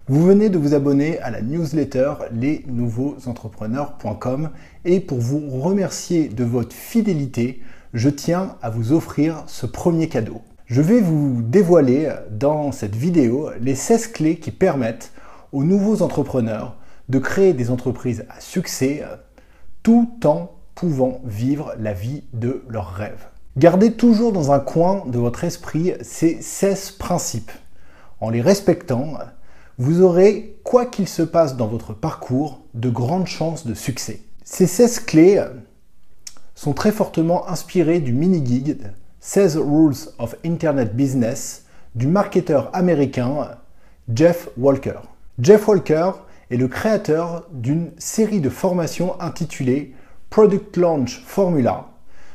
Vous venez de vous abonner à la newsletter lesnouveauxentrepreneurs.com et pour vous remercier de votre fidélité, je tiens à vous offrir ce premier cadeau. Je vais vous dévoiler dans cette vidéo les 16 clés qui permettent aux nouveaux entrepreneurs de créer des entreprises à succès tout en pouvant vivre la vie de leurs rêves. Gardez toujours dans un coin de votre esprit ces 16 principes. En les respectant, vous aurez, quoi qu'il se passe dans votre parcours, de grandes chances de succès. Ces 16 clés sont très fortement inspirées du mini-guide 16 Rules of Internet Business du marketeur américain Jeff Walker. Jeff Walker est le créateur d'une série de formations intitulée Product Launch Formula.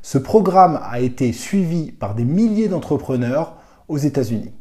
Ce programme a été suivi par des milliers d'entrepreneurs aux États-Unis.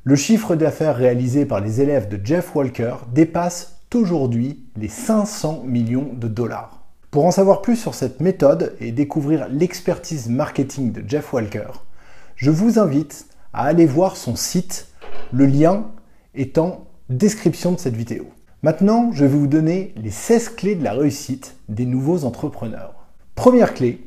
Le chiffre d'affaires réalisé par les élèves de Jeff Walker dépasse aujourd'hui les 500 millions de dollars. Pour en savoir plus sur cette méthode et découvrir l'expertise marketing de Jeff Walker, je vous invite à aller voir son site, le lien est en description de cette vidéo. Maintenant, je vais vous donner les 16 clés de la réussite des nouveaux entrepreneurs. Première clé,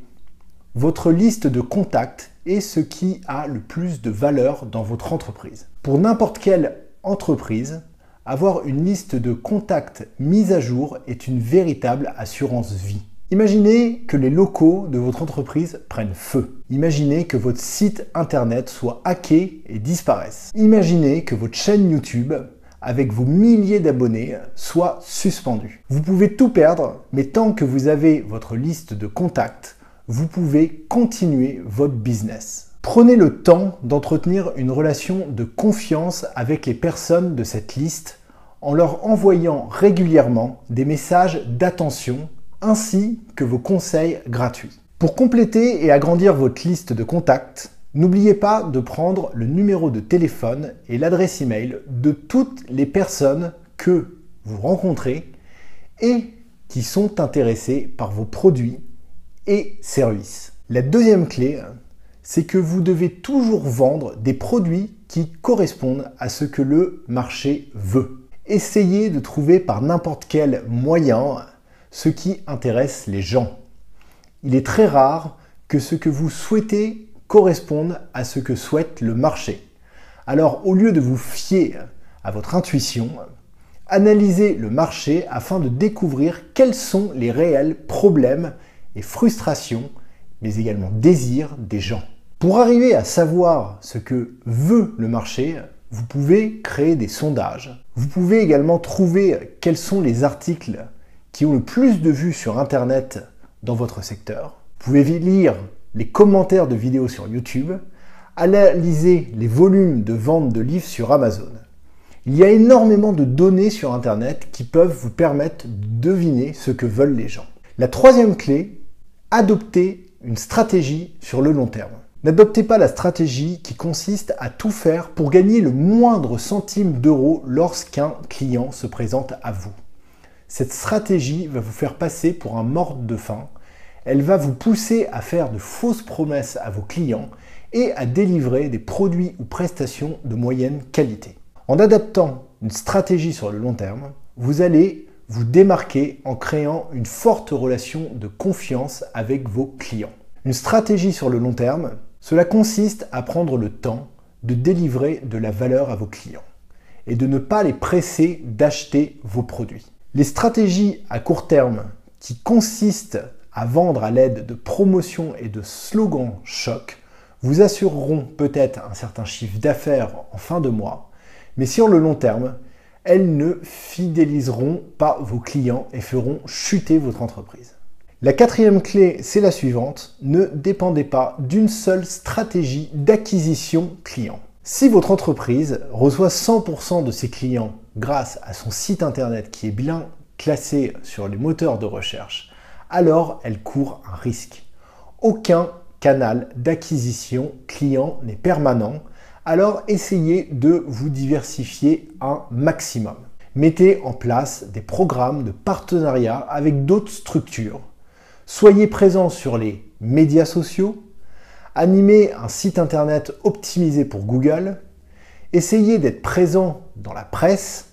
votre liste de contacts est ce qui a le plus de valeur dans votre entreprise. Pour n'importe quelle entreprise, avoir une liste de contacts mise à jour est une véritable assurance vie. Imaginez que les locaux de votre entreprise prennent feu. Imaginez que votre site internet soit hacké et disparaisse. Imaginez que votre chaîne YouTube, avec vos milliers d'abonnés, soit suspendue. Vous pouvez tout perdre, mais tant que vous avez votre liste de contacts, vous pouvez continuer votre business. Prenez le temps d'entretenir une relation de confiance avec les personnes de cette liste en leur envoyant régulièrement des messages d'attention ainsi que vos conseils gratuits. Pour compléter et agrandir votre liste de contacts, n'oubliez pas de prendre le numéro de téléphone et l'adresse email de toutes les personnes que vous rencontrez et qui sont intéressées par vos produits et services. La deuxième clé, c'est que vous devez toujours vendre des produits qui correspondent à ce que le marché veut. Essayez de trouver par n'importe quel moyen ce qui intéresse les gens. Il est très rare que ce que vous souhaitez corresponde à ce que souhaite le marché. Alors, au lieu de vous fier à votre intuition, analysez le marché afin de découvrir quels sont les réels problèmes et frustrations, mais également désirs des gens. Pour arriver à savoir ce que veut le marché, vous pouvez créer des sondages. Vous pouvez également trouver quels sont les articles qui ont le plus de vues sur Internet dans votre secteur. Vous pouvez lire les commentaires de vidéos sur YouTube, analyser les volumes de vente de livres sur Amazon. Il y a énormément de données sur Internet qui peuvent vous permettre de deviner ce que veulent les gens. La troisième clé, adoptez une stratégie sur le long terme. N'adoptez pas la stratégie qui consiste à tout faire pour gagner le moindre centime d'euro lorsqu'un client se présente à vous. Cette stratégie va vous faire passer pour un mort de faim. Elle va vous pousser à faire de fausses promesses à vos clients et à délivrer des produits ou prestations de moyenne qualité. En adaptant une stratégie sur le long terme, vous allez vous démarquer en créant une forte relation de confiance avec vos clients. Une stratégie sur le long terme, cela consiste à prendre le temps de délivrer de la valeur à vos clients et de ne pas les presser d'acheter vos produits. Les stratégies à court terme qui consistent à vendre à l'aide de promotions et de slogans chocs vous assureront peut-être un certain chiffre d'affaires en fin de mois, mais sur le long terme, elles ne fidéliseront pas vos clients et feront chuter votre entreprise. La quatrième clé, c'est la suivante. Ne dépendez pas d'une seule stratégie d'acquisition client. Si votre entreprise reçoit 100% de ses clients grâce à son site internet qui est bien classé sur les moteurs de recherche, alors elle court un risque. Aucun canal d'acquisition client n'est permanent, alors essayez de vous diversifier un maximum. Mettez en place des programmes de partenariat avec d'autres structures. Soyez présent sur les médias sociaux, animez un site internet optimisé pour Google, essayez d'être présent dans la presse,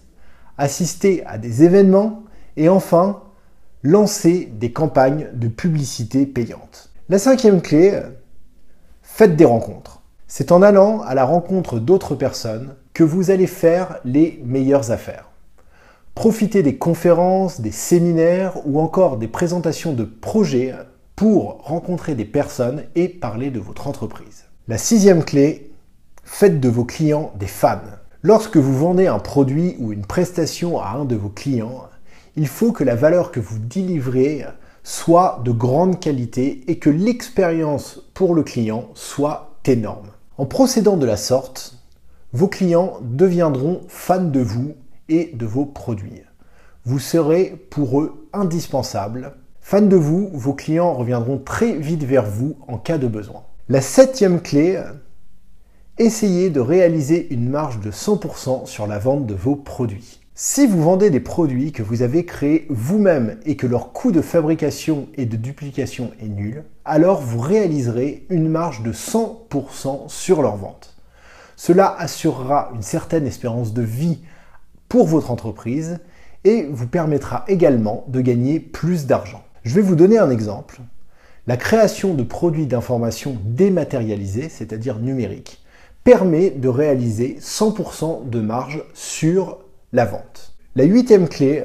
assister à des événements et enfin, lancer des campagnes de publicité payantes. La cinquième clé, faites des rencontres. C'est en allant à la rencontre d'autres personnes que vous allez faire les meilleures affaires. Profitez des conférences, des séminaires ou encore des présentations de projets pour rencontrer des personnes et parler de votre entreprise. La sixième clé, faites de vos clients des fans. Lorsque vous vendez un produit ou une prestation à un de vos clients, il faut que la valeur que vous délivrez soit de grande qualité et que l'expérience pour le client soit énorme. En procédant de la sorte, vos clients deviendront fans de vous et de vos produits. Vous serez pour eux indispensable. Fans de vous, vos clients reviendront très vite vers vous en cas de besoin. La septième clé, essayez de réaliser une marge de 100% sur la vente de vos produits. Si vous vendez des produits que vous avez créés vous-même et que leur coût de fabrication et de duplication est nul, alors vous réaliserez une marge de 100% sur leur vente. Cela assurera une certaine espérance de vie pour votre entreprise et vous permettra également de gagner plus d'argent. Je vais vous donner un exemple. La création de produits d'information dématérialisés, c'est-à-dire numériques, permet de réaliser 100% de marge sur la vente. La huitième clé,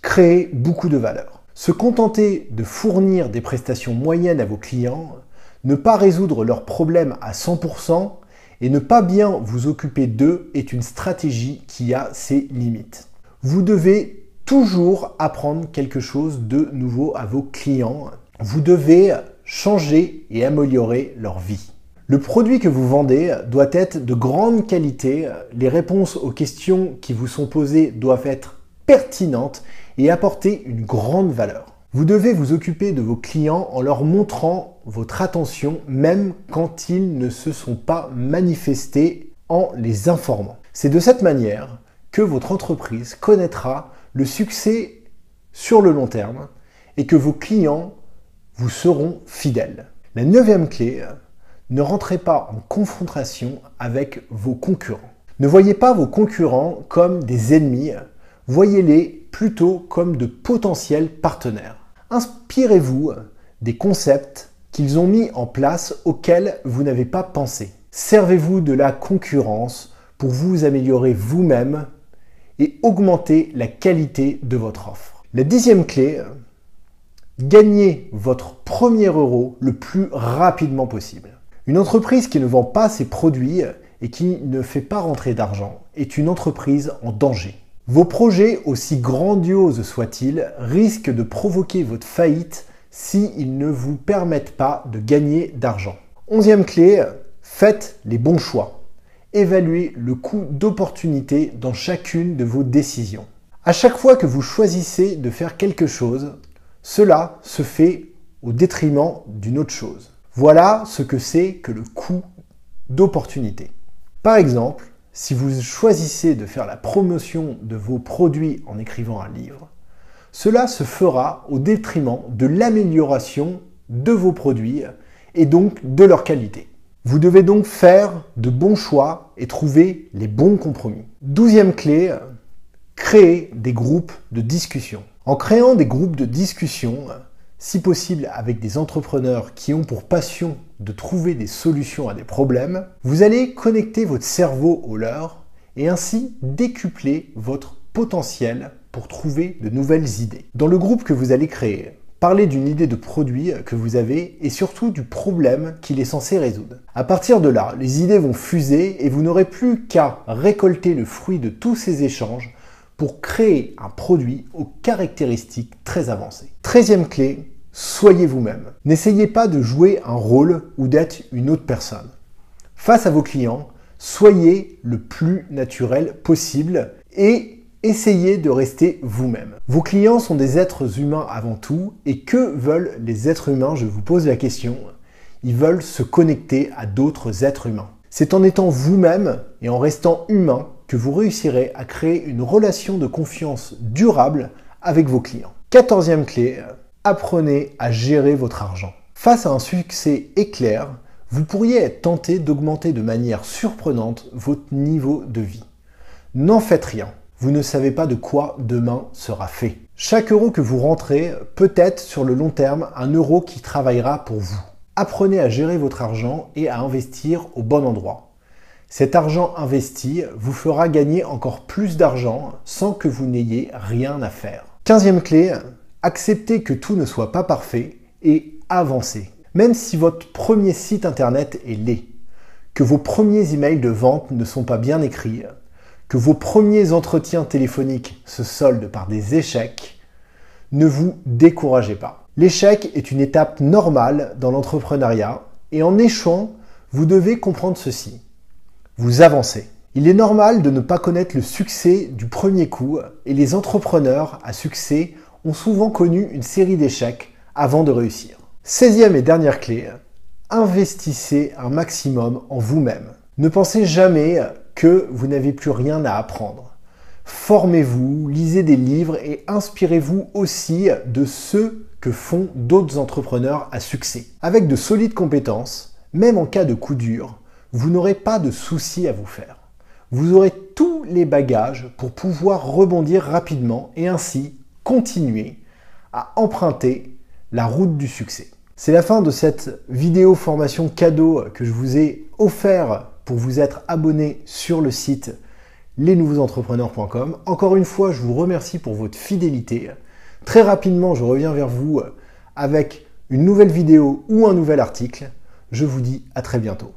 créer beaucoup de valeur. Se contenter de fournir des prestations moyennes à vos clients, ne pas résoudre leurs problèmes à 100% et ne pas bien vous occuper d'eux est une stratégie qui a ses limites. Vous devez toujours apprendre quelque chose de nouveau à vos clients. Vous devez changer et améliorer leur vie. Le produit que vous vendez doit être de grande qualité, les réponses aux questions qui vous sont posées doivent être pertinentes et apporter une grande valeur. Vous devez vous occuper de vos clients en leur montrant votre attention même quand ils ne se sont pas manifestés en les informant. C'est de cette manière que votre entreprise connaîtra le succès sur le long terme et que vos clients vous seront fidèles. La neuvième clé, ne rentrez pas en confrontation avec vos concurrents. Ne voyez pas vos concurrents comme des ennemis, voyez-les plutôt comme de potentiels partenaires. Inspirez-vous des concepts qu'ils ont mis en place auxquels vous n'avez pas pensé. Servez-vous de la concurrence pour vous améliorer vous-même et augmenter la qualité de votre offre. La dixième clé, gagnez votre premier euro le plus rapidement possible. Une entreprise qui ne vend pas ses produits et qui ne fait pas rentrer d'argent est une entreprise en danger. Vos projets, aussi grandioses soient-ils, risquent de provoquer votre faillite s'ils ne vous permettent pas de gagner d'argent. Onzième clé, faites les bons choix. Évaluez le coût d'opportunité dans chacune de vos décisions. À chaque fois que vous choisissez de faire quelque chose, cela se fait au détriment d'une autre chose. Voilà ce que c'est que le coût d'opportunité. Par exemple, si vous choisissez de faire la promotion de vos produits en écrivant un livre, cela se fera au détriment de l'amélioration de vos produits et donc de leur qualité. Vous devez donc faire de bons choix et trouver les bons compromis. Douzième clé, créer des groupes de discussion. En créant des groupes de discussion, si possible avec des entrepreneurs qui ont pour passion de trouver des solutions à des problèmes, vous allez connecter votre cerveau au leur et ainsi décupler votre potentiel pour trouver de nouvelles idées. Dans le groupe que vous allez créer, parlez d'une idée de produit que vous avez et surtout du problème qu'il est censé résoudre. À partir de là, les idées vont fuser et vous n'aurez plus qu'à récolter le fruit de tous ces échanges pour créer un produit aux caractéristiques très avancées. 13e clé, soyez vous-même. N'essayez pas de jouer un rôle ou d'être une autre personne. Face à vos clients, soyez le plus naturel possible et essayez de rester vous-même. Vos clients sont des êtres humains avant tout et que veulent les êtres humains? Je vous pose la question. Ils veulent se connecter à d'autres êtres humains. C'est en étant vous-même et en restant humain que vous réussirez à créer une relation de confiance durable avec vos clients. 14e clé, apprenez à gérer votre argent. Face à un succès éclair, vous pourriez être tenté d'augmenter de manière surprenante votre niveau de vie. N'en faites rien. vous ne savez pas de quoi demain sera fait. Chaque euro que vous rentrez peut être sur le long terme un euro qui travaillera pour vous. Apprenez à gérer votre argent et à investir au bon endroit. Cet argent investi vous fera gagner encore plus d'argent sans que vous n'ayez rien à faire. 15e clé, acceptez que tout ne soit pas parfait et avancez. Même si votre premier site internet est laid, que vos premiers emails de vente ne sont pas bien écrits, que vos premiers entretiens téléphoniques se soldent par des échecs, ne vous découragez pas. L'échec est une étape normale dans l'entrepreneuriat et en échouant, vous devez comprendre ceci. Vous avancez. Il est normal de ne pas connaître le succès du premier coup et les entrepreneurs à succès ont souvent connu une série d'échecs avant de réussir. 16e et dernière clé, investissez un maximum en vous-même. Ne pensez jamais que vous n'avez plus rien à apprendre. Formez-vous, lisez des livres et inspirez-vous aussi de ceux que font d'autres entrepreneurs à succès. Avec de solides compétences, même en cas de coup dur, vous n'aurez pas de soucis à vous faire. Vous aurez tous les bagages pour pouvoir rebondir rapidement et ainsi continuer à emprunter la route du succès. C'est la fin de cette vidéo formation cadeau que je vous ai offert pour vous être abonné sur le site lesnouveauxentrepreneurs.com. Encore une fois, je vous remercie pour votre fidélité. Très rapidement, je reviens vers vous avec une nouvelle vidéo ou un nouvel article. Je vous dis à très bientôt.